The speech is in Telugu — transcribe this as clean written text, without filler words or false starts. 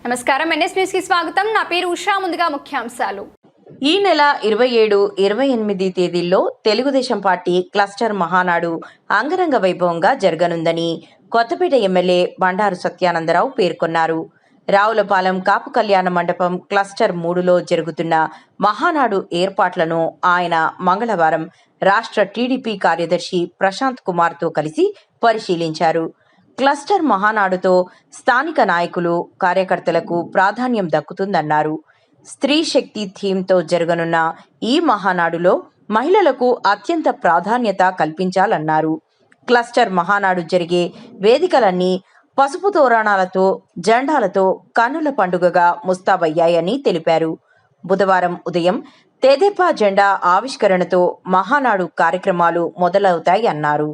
నమస్కారం, ఎన్ఎస్ న్యూస్ కి స్వాగతం. నా పేరు ఉషా. ముందుగా ముఖ్యాంశాలు. ఈ నెల 27, 28 తేదీల్లో తెలుగుదేశం పార్టీ క్లస్టర్ మహానాడు అంగరంగ వైభవంగా జరగనుందని కొత్తపేట ఎమ్మెల్యే బండారు సత్యానందరావు పేర్కొన్నారు. రావులపాలెం కాపు కళ్యాణ మండపం క్లస్టర్ 3లో జరుగుతున్న మహానాడు ఏర్పాట్లను ఆయన మంగళవారం రాష్ట్ర టీడీపీ కార్యదర్శి ప్రశాంత్ కుమార్తో కలిసి పరిశీలించారు. క్లస్టర్ మహానాడుతో స్థానిక నాయకులు, కార్యకర్తలకు ప్రాధాన్యం దక్కుతుందన్నారు. స్త్రీ శక్తి థీమ్తో జరగనున్న ఈ మహానాడులో మహిళలకు అత్యంత ప్రాధాన్యత కల్పించాలన్నారు. క్లస్టర్ మహానాడు జరిగే వేదికలన్నీ పసుపు తోరణాలతో, జెండాలతో కన్నుల పండుగగా ముస్తాబయ్యాయని తెలిపారు. బుధవారం ఉదయం తెదేపా జెండా ఆవిష్కరణతో మహానాడు కార్యక్రమాలు మొదలవుతాయన్నారు.